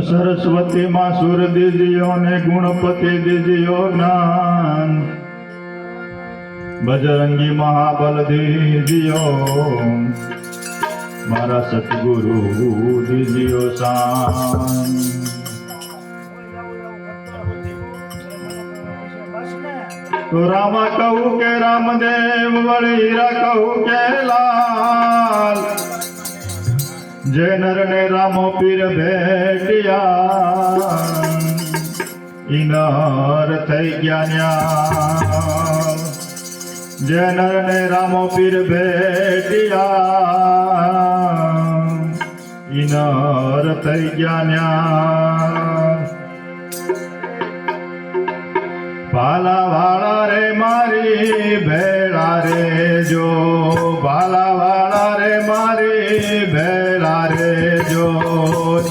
સરસ્વતી માં સુર દીજીઓ ને ગુણપતિ દીજીઓ જ્ઞાન, બજરંગી મહાબલ દીજીઓ, મારા સતગુરુ દીજીઓ શાન। તો રામા કહું કે રામદેવ, વળી હીરા કહું કે લાલ, જે નર ને રામો પીર ભેટિયા, ઈ નર થઈ ગયા ન્યા। જે નર ને રામો પીર ભેટિયા, ઈ નર થઈ ગયા ન્યા। ભાલા વાળા રે મારી ભેળા રે જો, ભાલા વાળા રે મારી ભેળા રે જો,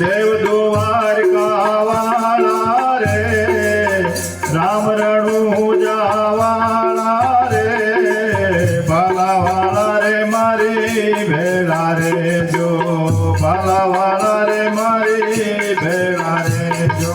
દેવ દ્વારકા વાળા રે, રામ રણું જાવાળા રે, ભાલા વાળા રે મારી ભેળા રે જો, ભાલા વાળા રે મારી ભેળા રે જો।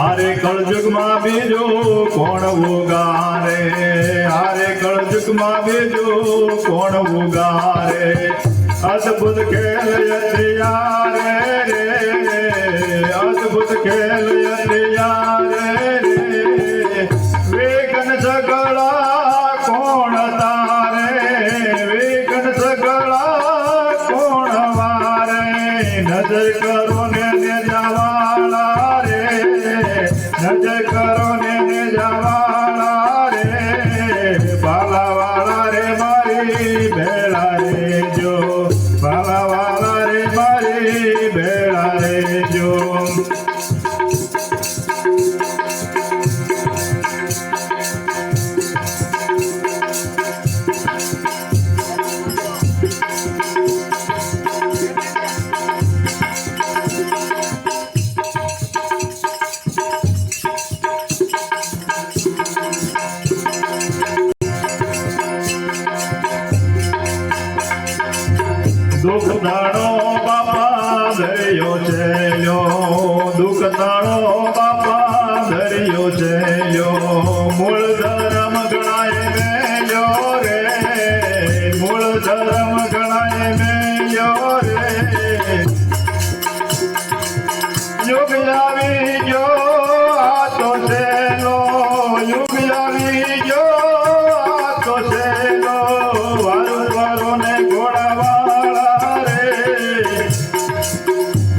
આરે કળજુગ માં બીજો કોણ ઉગારે, આરે કળજુગ માં બીજો કોણ ઉગારે, અદ્ભુત ખેલ યતિયારે રે, અદ્ભુત ખેલ યતિયારે રે, વેગન સગળા કોણ તારે, વેગન સગળા કોણ વારે, નજર કરો ને જવાળા રે, નજર કરો ને જવાળા રે, ભાલા વાળા રે મારી ભેળા રે જો, ભાલા વાળા રે મારી ભેળા રે જો। દુઃખ દાડો બાપા ધર્યો છે લ્યો, દુઃખ દાડો બાપા ધર્યો છે લ્યો, મૂળ ધર્મ ગણાય મેલ્યો રે, મૂળ ધર્મ ગણાય મેલ્યો રે, યુગ આવી ગયો આ તો છેલ્લો, યુગ આવી ગયો આ તો છેલ્લો, વારું વારો ને ઘોડાવા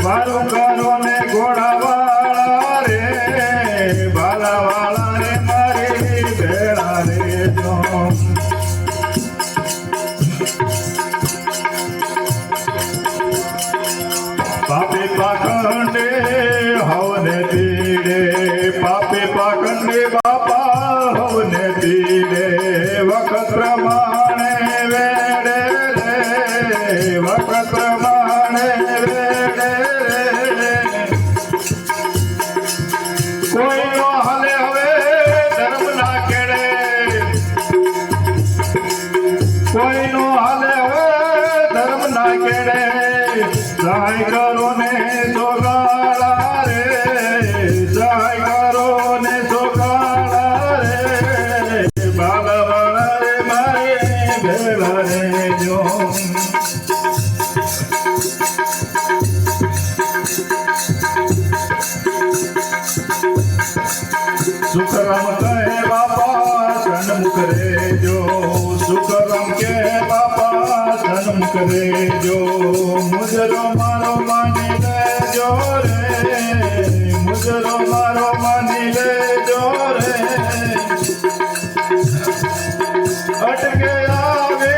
વારું કરો ને ઘોડા વાળા રે, ભાલા વાળા રે મારી ભેળા રે જો। પાપી પાખંડે હવને પીડે, પાપી પાખંડે બાપા હવને પીડે, વખત પ્રમાણે વેડે રે, વખત પ્રમાણે વેડે, કોઈ નો હાલે હવે ધર્મ ના કેડે, કોઈ નો હાલે હવે ધર્મ ના કેડે, સહાય કરો ને સોગાળા રે, સહાય કરો ને સોગાળા રે, ભાલા વાળા રે મારે ભેળા રે જો। સુખરામ કહે બાપા સન્મુખ રેજો, સુખરામ કે બાપા સન્મુખ રેજો, મુજરો મારો માની લેજો રે, મુજરો મારો માની લેજો રે, અટકે આવે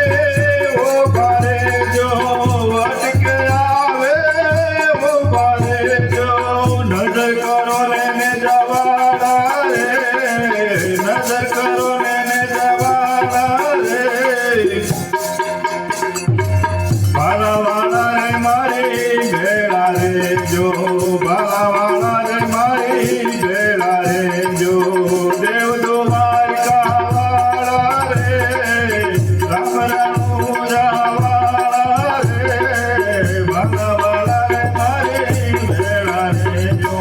ઓ ભારે જો, અટકે આવે ઓ ભારે જો, નજર કરો ને જવાળા રે, નજર કરો ને જવાળા રે, ભાલા વાળા રે મારી ભેળા રેજો ભલાવાળા રે મારી ભેળા રેજો દેવ દ્વારકા વાળા રે રામ રણુજા વાળા રે ભલાવાળા રે મારી ભેળા રેજો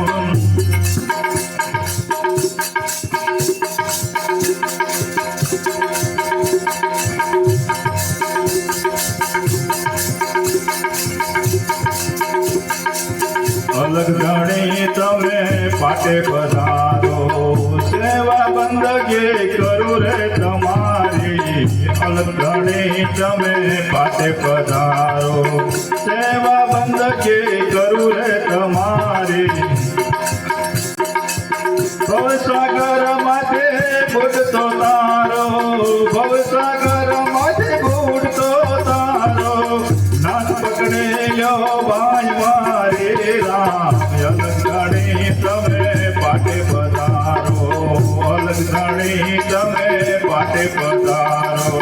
અલગ ધણી તમે પાટે પધારો સેવા બંદગી કરું રે તમારી અલગ ધણી તમે પાટે પધારો સેવા બંદગી કરું રે તમારી ભવસાગર માથે બુડતો તારો ભવસાગર માથે બુડતો તારો નાથ પકડે લ્યો ભાઈ મારે રામ અલગ ધણી તમે પાટે પધારો અલગ ધણી તમે પાટે પધારો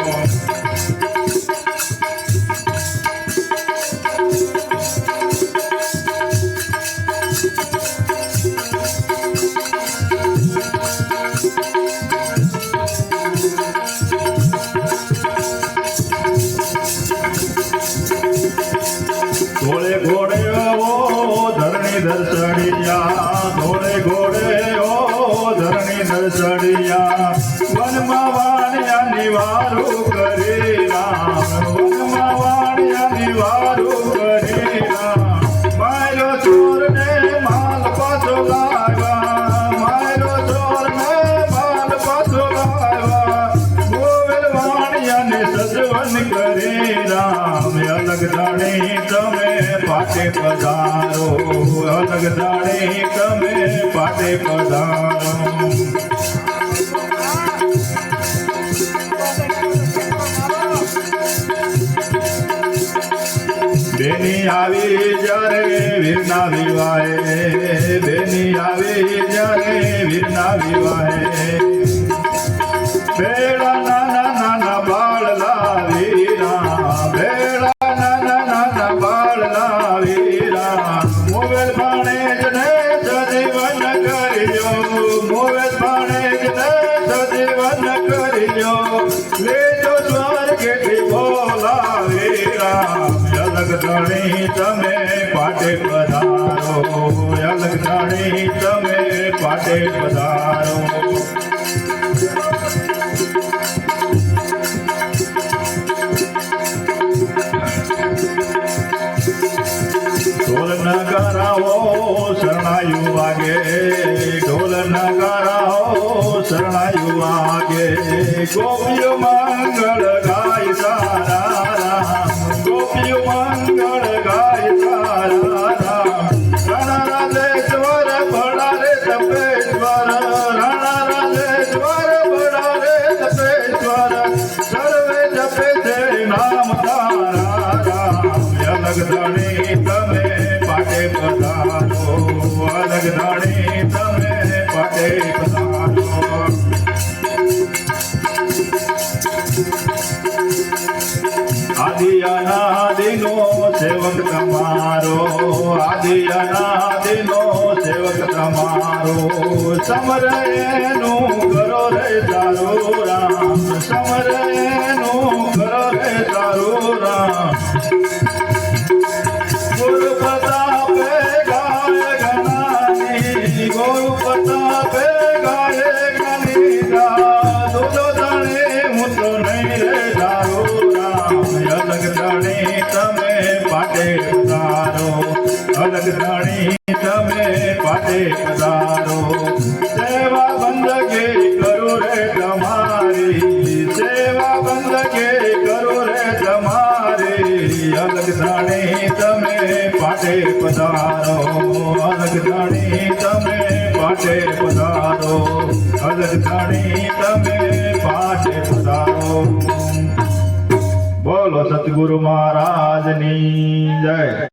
ઘોડે ઘોડે ઓ ધરણી દર્શડિયા ઘોડે ઘોડે ઓ ધરણી દર્શડિયા વનમાં વાણિયા નિવારું કરે રામ વનમાં વાણિયા નિવારું કરે રામ મારો ચોર ને માલ પાછો લાવ્યા મારો ચોર ને માલ પાછો લાવ્યા ગોવેલ વાણિયા ને સજવન કરે રામ અલગ ધણી તમે પાટે પધારો અલગ ધણી તમે પાટે પધારો બેની આવી જ્યારે વીરના વિવાહે બેની આવી જ્યારે વીરના વિવાહે ભેળા નાના નાના બાળ લાવી રામ ભેળા નાના નાના બાળ લાવી રામ મોવેલ ભાણેજ ને સજીવન કરજો મોવેલ ભાણેજ ને સજીવન કરજો લેજો સ્વર્ગેથી બોલાવી રામ અલગ ધણી તમે પાટે પધારો અલગ ધણી તમે પાટે પધારો ઢોલ નગારાઓ શરણાયુ વાગે ઢોલ નગારાઓ શરણાયુ વાગે ગોપીઓ મંગળ ગાય સારા રામ ગોપીઓ મંગળ ગાય સારા રામ રાણા રાજેશ્વર બડા રે તપેશ્વર રાણા રાજેશ્વર બડા રે તપેશ્વર સર્વે જપે છે નામ તારા રામ અલગ ધણી તમે પાટે પધારો અલગ ધણી તમે પાટે પધારો આદિ અનાદિનો સેવક તમારો આદિ અનાદિનો સેવક તમારો સમરેનું કરો રે તારો રામ સમરેનું કરો રે તારો રામ ગુરુ પ્રતાપે ગાય ગણાની ગુરુ પ્રતાપે ગાય ગણીતા દોલો ધણે હું તો નહીં રે તારો રામ અલગ ધણી તમે પાટે પધારો અલગ ધણી તમે પાટે પધારો સેવા બંદગી કરું રે તમારી સેવા બંદગી કરું રે તમારી અલગ ધણી તમે પાટે પધારો અલગ ધણી તમે પાટે પધારો અલગ ધણી તમે પાટે પધારો બોલો સતગુરુ મહારાજની જય।